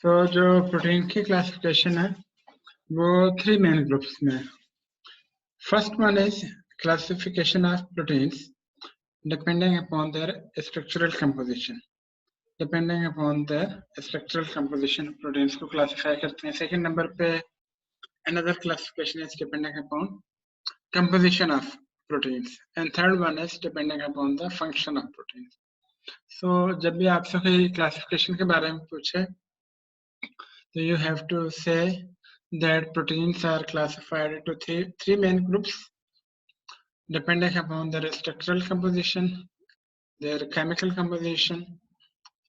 तो जो प्रोटीन की क्लासिफिकेशन है वो 3 मेन ग्रुप्स में है. First one is classification of proteins depending upon their structural composition. Depending upon their structural composition proteins को क्लासिफाई करते हैं. सेकंड नंबर पे another classification is depending upon composition of proteins, and third one is depending upon the function of proteins. So जब भी आपसे कोई classification के बारे में पूछे so you have to say that proteins are classified into three main groups depending upon their structural composition, their chemical composition,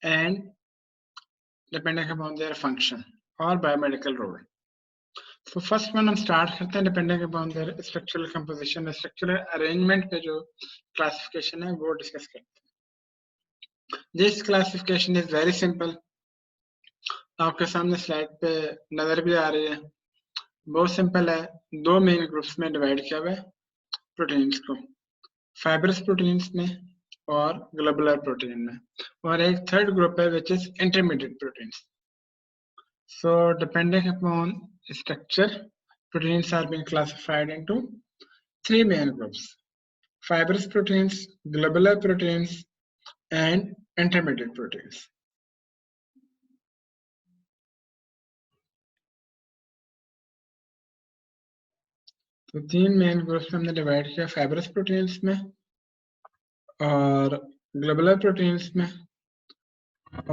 and depending upon their function or biomedical role. So first one हम start करते हैं depending upon their structural composition, structural arrangement पे जो classification है वो discuss करते हैं. This classification is very simple. आपके सामने स्लाइड पे नजर भी आ रही है. बहुत सिंपल है. दो मेन ग्रुप्स में डिवाइड किया हुआ है प्रोटीन्स को, फाइब्रस प्रोटीन्स में और ग्लोबुलर प्रोटीन में, और एक थर्ड ग्रुप है which is intermediate proteins. So depending upon structure proteins are being classified into three main groups: fibrous proteins, globular proteins, and intermediate proteins. तो तीन मेन ग्रुप्स में हमने डिवाइड किया, फाइब्रस प्रोटीन्स में और ग्लोबुलर प्रोटीन्स में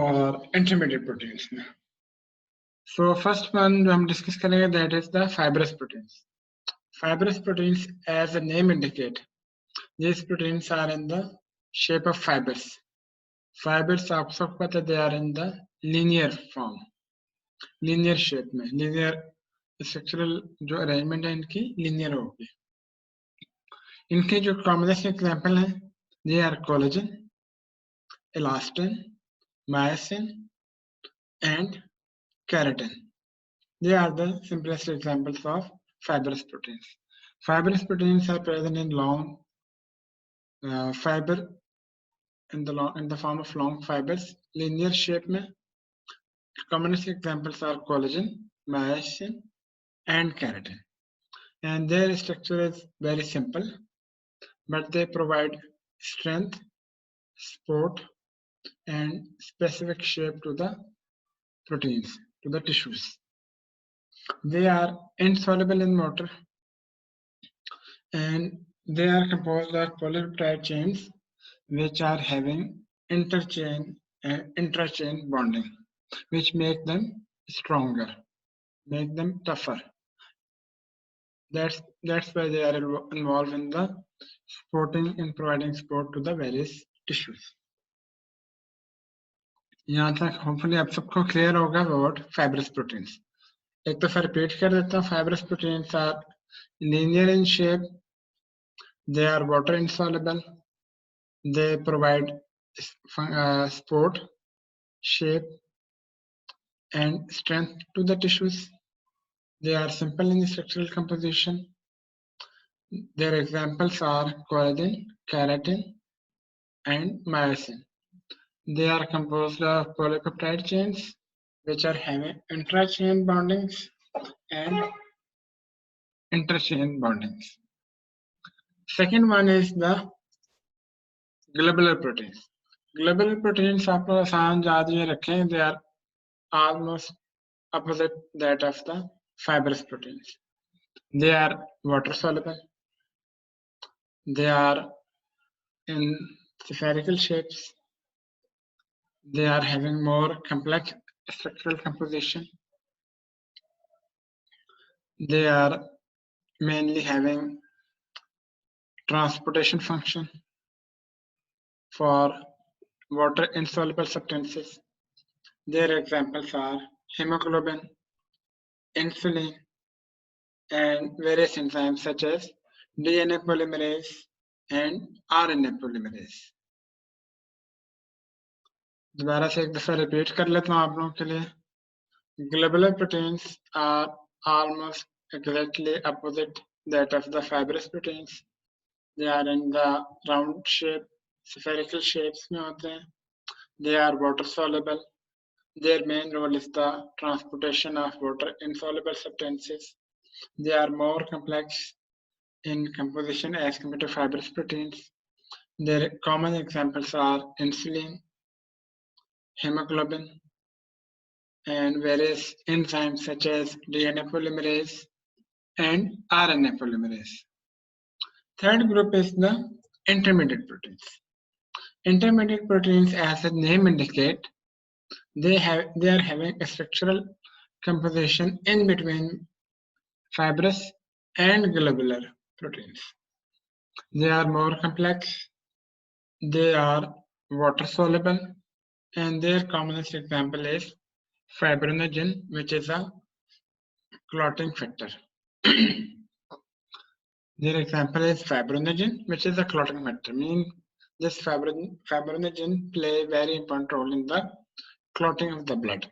और इंटरमीडिएट प्रोटीन्स में. सो फर्स्ट वन जो हम डिस्कस करेंगे that is the fibrous proteins. Fibrous proteins as the name indicate, these proteins are in the shape of fibers. Fibers आप सबको पता है, they are in the linear form, linear shape में, linear structural जो arrangement है इनकी linear होगी. इनके जो commonest example हैं they are collagen, elastin, myosin and keratin. They are the simplest examples of fibrous proteins. Fibrous proteins are present in long fiber in the form of long fibers, linear shape में. Commonest examples are collagen, myosin and keratin, and their structure is very simple, but they provide strength, support and specific shape to the proteins, to the tissues. They are insoluble in water and they are composed of polypeptide chains which are having interchain and intrachain bonding, which make them stronger, make them tougher. That's why they are involved in the supporting and providing support to the various tissues. यहाँ तक hopefully आप सबको clear होगा about fibrous proteins. एक दफा repeat कर देता हूँ. Fibrous proteins are linear in shape, they are water insoluble, they provide support, shape and strength to the tissues. They are simple in structural composition. Their examples are collagen, keratin and myosin. They are composed of polypeptide chains which are having intrachain bondings and interchain bondings. Second one is the globular proteins. Globular proteins आप लोग आसान याद ये रखें, they are almost opposite that of the fibrous proteins. They are water soluble. They are in spherical shapes. They are having more complex structural composition. They are mainly having transportation function for water insoluble substances. Their examples are hemoglobin, insulin, and various enzymes such as DNA polymerase and RNA polymerase. दोबारा से एक दफा repeat कर लेता हूँ आप लोगों के लिए. Globular proteins are almost exactly opposite that of the fibrous proteins. They are in the round shape, spherical shapes में होते हैं. They are water soluble. Their main role is the transportation of water-insoluble substances. They are more complex in composition as compared to fibrous proteins. Their common examples are insulin, hemoglobin, and various enzymes such as DNA polymerase and RNA polymerase. Third group is the intermediate proteins. Intermediate proteins, as the name indicates, they are having a structural composition in between fibrous and globular proteins. They are more complex, they are water soluble, and their commonest example is fibrinogen, which is a clotting factor. Their example is fibrinogen, which is a clotting factor, meaning this fibrinogen play a very important role in the clotting of the blood.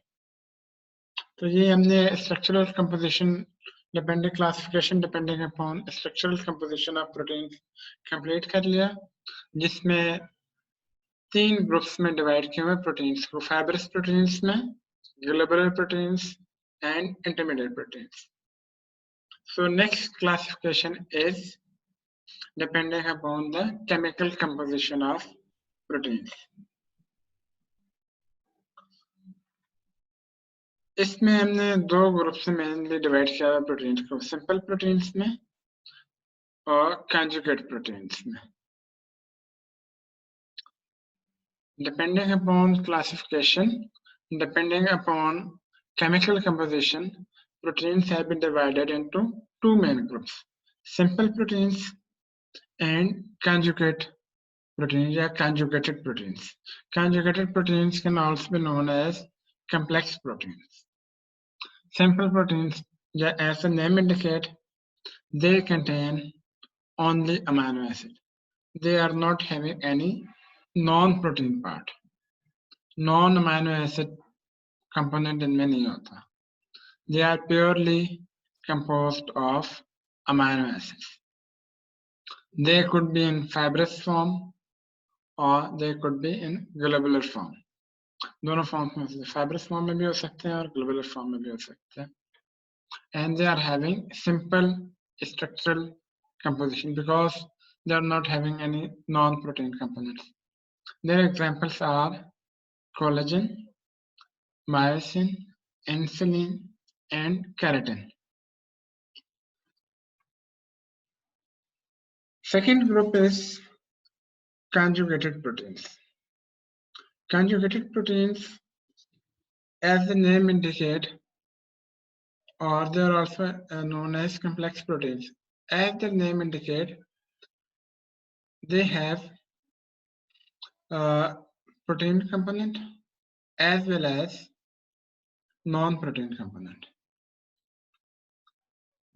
तो ये हमने structural composition depending classification depending upon structural composition of proteins complete कर लिया, जिसमें 3 groups में divide किए हुए proteins को, फाइब्रस प्रोटीन्स में, globular proteins and intermediate proteins. So next classification is depending upon the chemical composition of proteins. इसमें हमने 2 ग्रुप से मेनली डिवाइड किया हुआ प्रोटीन्स को, सिंपल प्रोटीन्स में और कंजुगेट प्रोटीन्स में. Depending upon classification, depending upon chemical composition, proteins have been divided into 2 main groups, simple proteins and conjugate proteins or conjugated proteins. Conjugated proteins can also be known as complex proteins. Simple proteins, as the name indicates, they contain only amino acid. They are not having any non-protein part. Non-amino acid component इनमें नहीं होता. They are purely composed of amino acids. They could be in fibrous form or they could be in globular form. दोनों forms में से fibrous form में भी हो सकते हैं और globular form में भी हो सकते हैं. And they are having simple structural composition because they are not having any non-protein components. Their examples are collagen, myosin, insulin, and keratin. Second group is conjugated proteins. Conjugated proteins, as the name indicates, or they are also known as complex proteins. As the name indicates, they have protein component as well as non-protein component.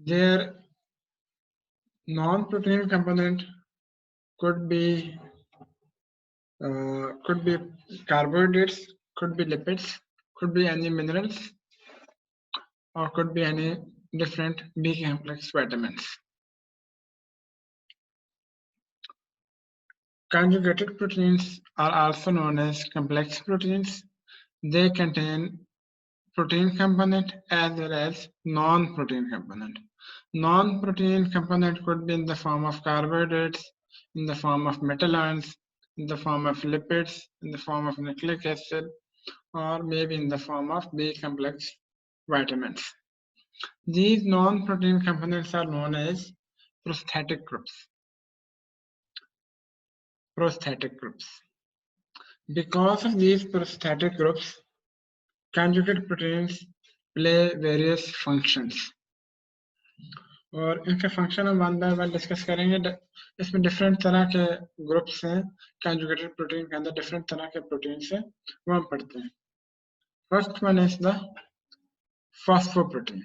Their non-protein component could be carbohydrates, could be lipids, could be any minerals, or could be any different B complex vitamins. Conjugated proteins are also known as complex proteins. They contain protein component as well as non-protein component. Non-protein component could be in the form of carbohydrates, in the form of metal ions, in the form of lipids, in the form of nucleic acid, or maybe in the form of B complex vitamins. These non-protein components are known as prosthetic groups. Prosthetic groups. Because of these prosthetic groups, conjugate proteins play various functions. और इनके function हम one by one discuss करेंगे. इसमें different तरह के groups हैं conjugated protein के अंदर, डिफरेंट तरह के प्रोटीन्स हैं, वो हम पढ़ते हैं. First one is the phosphoprotein.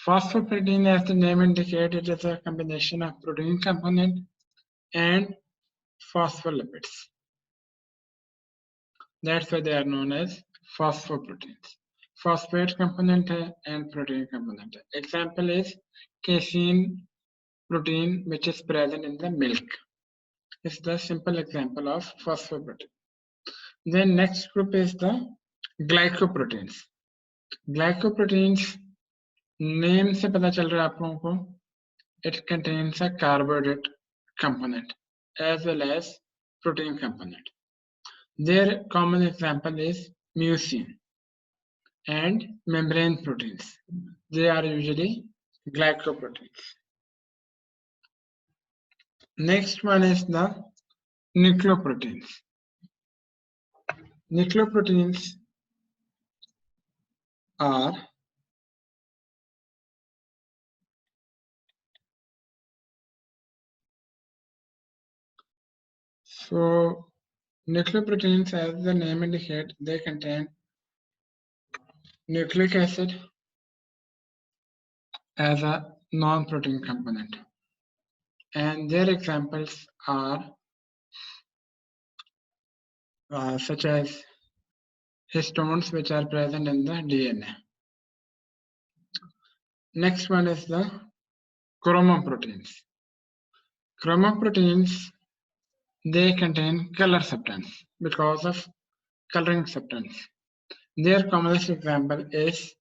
Phosphoprotein, as the name indicates, it is a combination of protein component and phospholipids. That's why they are known as phosphoproteins. Phosphate component and protein component. Example is casein protein, which is present in the milk. It's the simple example of phosphoprotein. Then next group is the glycoproteins name से पता चल रहा है आप लोगों को, it contains a carbohydrate component as well as protein component. Their common example is mucin and membrane proteins. They are usually glycoproteins. Next one is the nucleoproteins. Nucleoproteins are nucleoproteins, as the name indicates, they contain nucleic acid as a non-protein component, and their examples are such as histones, which are present in the DNA. Next one is the chromoproteins. Chromoproteins, they contain color substance because of coloring substance. Their commonest example is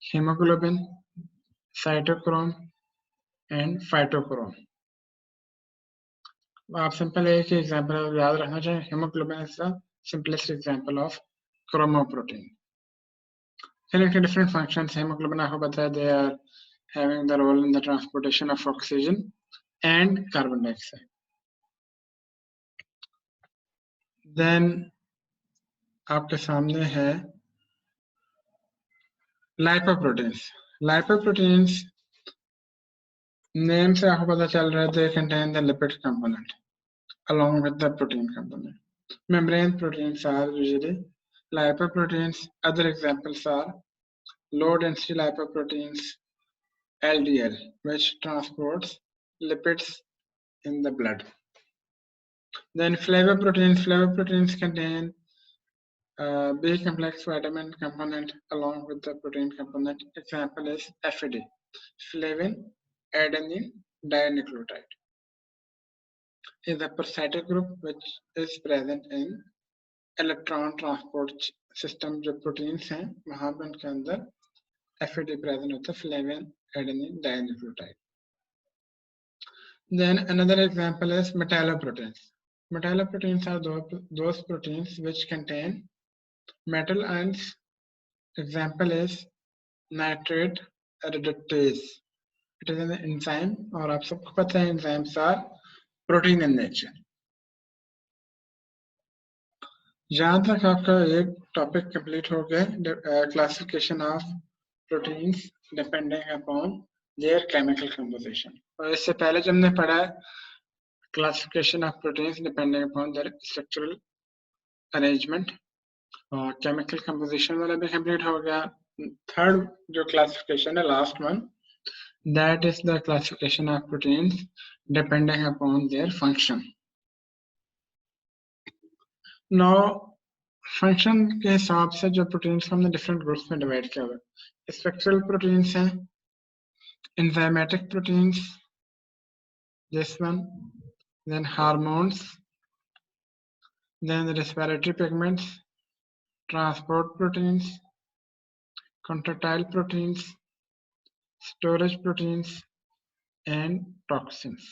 hemoglobin, cytochrome, and phytochrome. आप simple एक ही example याद रखना चाहिए. Hemoglobin is the simplest example of chromoprotein. Then different functions. Hemoglobin आपको पता है, they are having the role in the transportation of oxygen and carbon dioxide. Then आपके सामने है lipoproteins. Lipoproteins name से आपको पता चल रहा है, they contain the lipid component along with the protein component. Membrane proteins are usually lipoproteins. Other examples are low density lipoproteins, LDL, which transports lipids in the blood. Then flavoproteins contain B complex vitamin component along with the protein component. Example is FAD, flavin adenine dinucleotide. Is a parasitic group which is present in electron transport system. जो proteins हैं वहाँ पे उनके अंदर FAD present होता है, flavin adenine dinucleotide. Then another example is metalloproteins. Metalloproteins are those proteins which contain metal ions. Example is nitrate reductase. It is an enzyme, और आप सबको पता है enzymes are protein in nature. यहाँ तक आपका एक टॉपिक कंप्लीट हो गया, classification of proteins depending upon their chemical composition. और इससे पहले जब हमने पढ़ा है classification of proteins depending upon their structural arrangement, और केमिकल कंपोजिशन वाला भी कंप्लीट हो गया. थर्ड जो क्लासिफिकेशन है, last one, that is the classification of proteins depending upon their function. Now, function के हिसाब से जो प्रोटीन्स हमने डिफरेंट ग्रुप्स में डिवाइड किया हुआ है. स्ट्रक्चरल प्रोटीन्स हैं, enzymatic proteins, this one, then hormones, then respiratory pigments, transport proteins, contractile proteins, storage proteins, and toxins.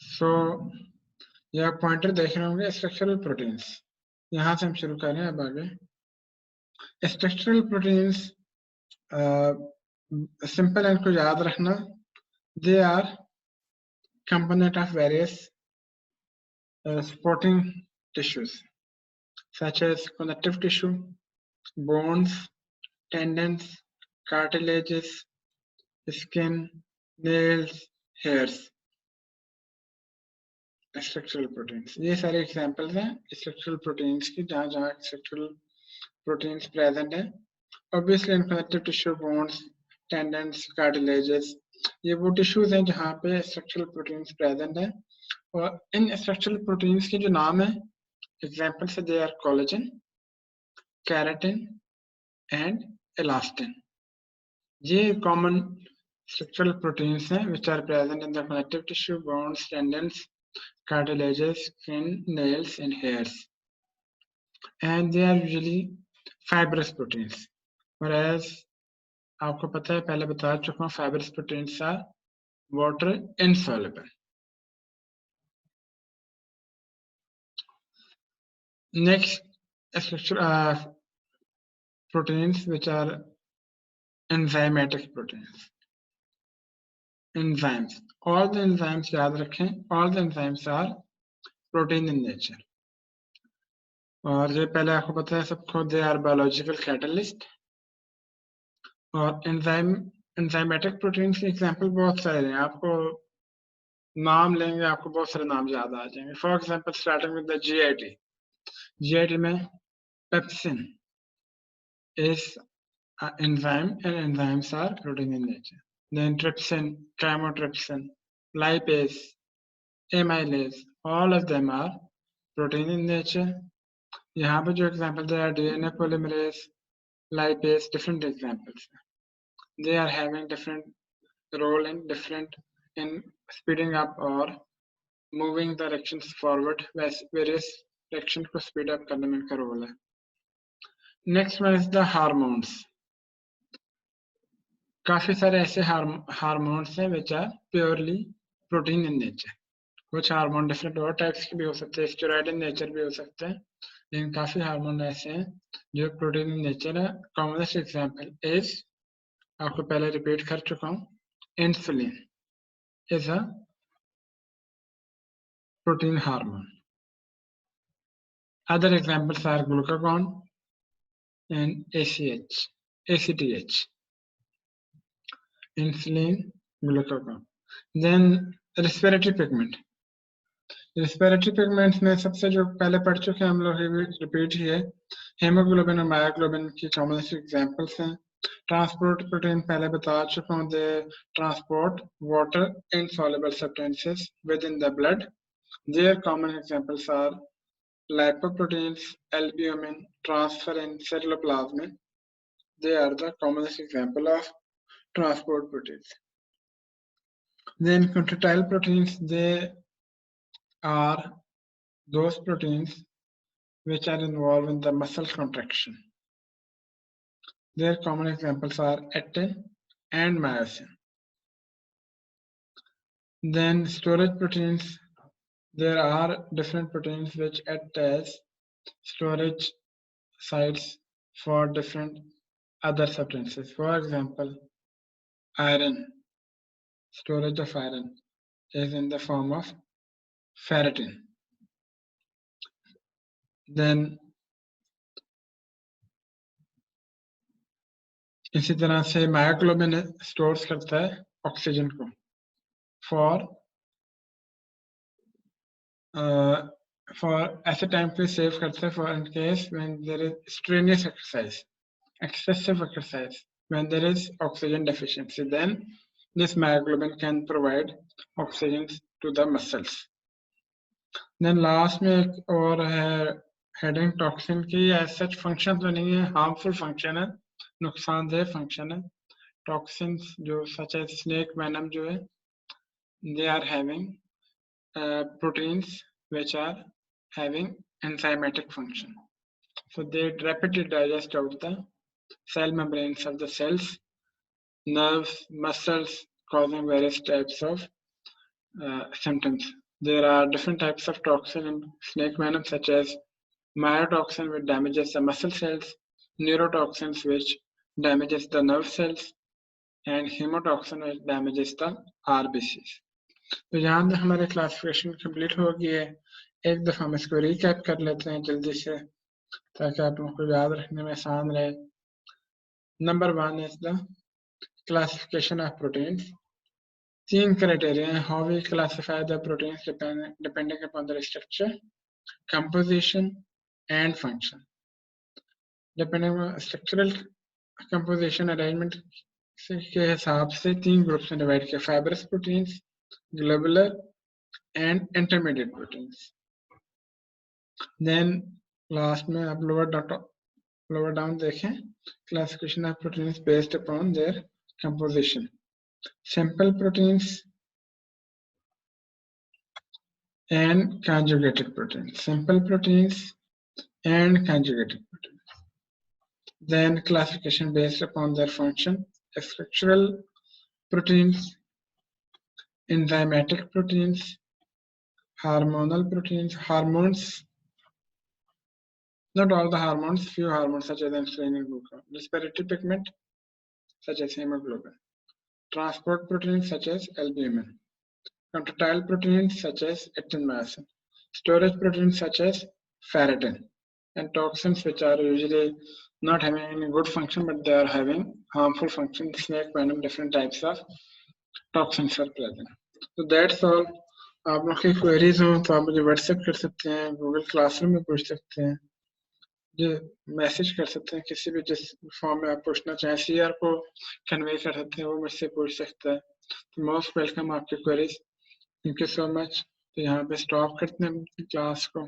So यह पॉइंटर देख रहे होंगे स्ट्रक्चरल प्रोटीन्स. यहाँ से हम शुरू कर रहे हैं अब आगे. स्ट्रक्चरल प्रोटीन्स सिंपल है, इनको याद रखना. They are component of various supporting tissues such as connective tissue, bones, tendons, cartilages, skin, nails, hairs. Structural proteins, ये सारे एग्जांपल्स हैं स्ट्रक्चरल प्रोटीन्स की, जहाँ जहाँ स्ट्रक्चरल प्रोटीन्स प्रेजेंट हैं. Obviously in connective tissue, bones, tendons, cartilages, ये वो tissues हैं जहाँ पे स्ट्रक्चरल प्रोटीन्स प्रेजेंट हैं. और इन स्ट्रक्चरल प्रोटीन्स के जो नाम है, examples they are collagen, keratin and elastin. ये common structural proteins हैं which are present in the connective tissue, bones, tendons, cartilages, skin, nails, and hairs, and they are usually fibrous proteins. Whereas आपको पता है, पहले बता चुका हूँ, fibrous proteins are water insoluble. Next, structure proteins which are enzymatic proteins. Enzymes. All the enzymes याद रखें. All the enzymes are protein in nature. और ये पहले आपको पता है सबको, they are biological catalyst. और enzymatic proteins के example बहुत सारे हैं. आपको नाम लेंगे, आपको बहुत सारे नाम याद आ जाएंगे. For example, starting with the GIT. GIT में pepsin is an enzyme, and enzymes are protein in nature. Then trypsin, chymotrypsin, lipase, amylase, all of them are protein in nature. यहाँ पे जो example they are DNA polymerase, lipase, different examples. They are having different role in speeding up or moving the reactions forward. Various reactions को speed up करने में इनका role है. Next one is the hormones. काफी सारे ऐसे hormones हैं which are purely protein in nature. कुछ हार्मोन डिफरेंट और टाइप्स के भी हो सकते हैं, स्टेरॉइड इन नेचर भी हो सकते हैं, लेकिन काफी हार्मोन ऐसे हैं जो प्रोटीन इन नेचर है. कॉमनेस्ट एग्जांपल इज, आपको पहले रिपीट कर चुका हूँ, insulin is a protein hormone. Other examples are glucagon and ACTH. Insulin, glucagon. Then respiratory pigment. Respiratory pigments में सबसे जो पहले पढ़ चुके हैं हम लोग, रिपीट ही है. हेमोग्लोबिन और मायोग्लोबिन की कॉमनेस्ट एग्जांपल्स हैं. ट्रांसपोर्ट प्रोटीन पहले बता चुका हूँ, they transport water insoluble substances within the blood. Their common examples are lipoproteins, albumin, transferrin, ceruloplasmin. They are the commonest example of transport proteins. Then contractile proteins, they are those proteins which are involved in the muscle contraction. Their common examples are actin and myosin. Then storage proteins, there are different proteins which act as storage sites for different other substances. For example, iron, storage of iron is in the form of ferritin. Then इसी तरह से myoglobin stores करता है oxygen को for ऐसे time पे save करता है for in case when there is strenuous exercise, excessive exercise, when there is oxygen deficiency, then this myoglobin can provide oxygen to the muscles. Then last में एक और है हेडिंग टॉक्सिन की. as such function तो नहीं है, harmful function है, नुकसानदेह फंक्शन है. टॉक्सिन्स जो such as snake venom जो है, they are having proteins which are having enzymatic function. So they rapidly digest out the cell membranes of the cells, nerves, muscles, causing various types of symptoms. There are different types of toxin in snake venom, such as myotoxin, which damages the muscle cells, neurotoxins, which damages the nerve cells, and hemotoxin, which damages the RBCs. तो यहाँ तक हमारी classification complete हो गई है. एक दफा हम इसको रिकैप कर लेते हैं जल्दी से, ताकि आप लोगों को याद रखने में आसान रहे. Number 1 is the classification of proteins. 3 criteria how we classify the proteins depending upon their structure, composition, and function. Depending on structural composition arrangement के हिसाब से 3 ग्रुप्स में डिवाइड किया: fibrous proteins, globular, and intermediate proteins. Then last में आप lower down देखें, classification of proteins based upon their composition. Simple proteins and conjugated proteins. Simple proteins and conjugated proteins. Then classification based upon their function. Structural proteins, enzymatic proteins, hormonal proteins, hormones, not all the hormones, few hormones such as insulin and glucagon. Respiratory pigment such as hemoglobin. Transport proteins such as albumin. Contractile proteins such as actin myosin. Storage proteins such as ferritin. And toxins which are usually not having any good function but they are having harmful function. Snake venom, different types of toxins are present. So that's all. आप लोग की queries हो तो आप मुझे WhatsApp कर सकते हैं, गूगल क्लासरूम में पूछ सकते हैं, जो मैसेज कर सकते हैं, किसी भी जिस फॉर्म में आप पूछना चाहें, सीआर को कन्वे कर सकते हैं, वो मुझसे पूछ सकता है. तो मोस्ट वेलकम आपकी queries. Thank you so much. तो यहाँ पे स्टॉप करते हैं क्लास को.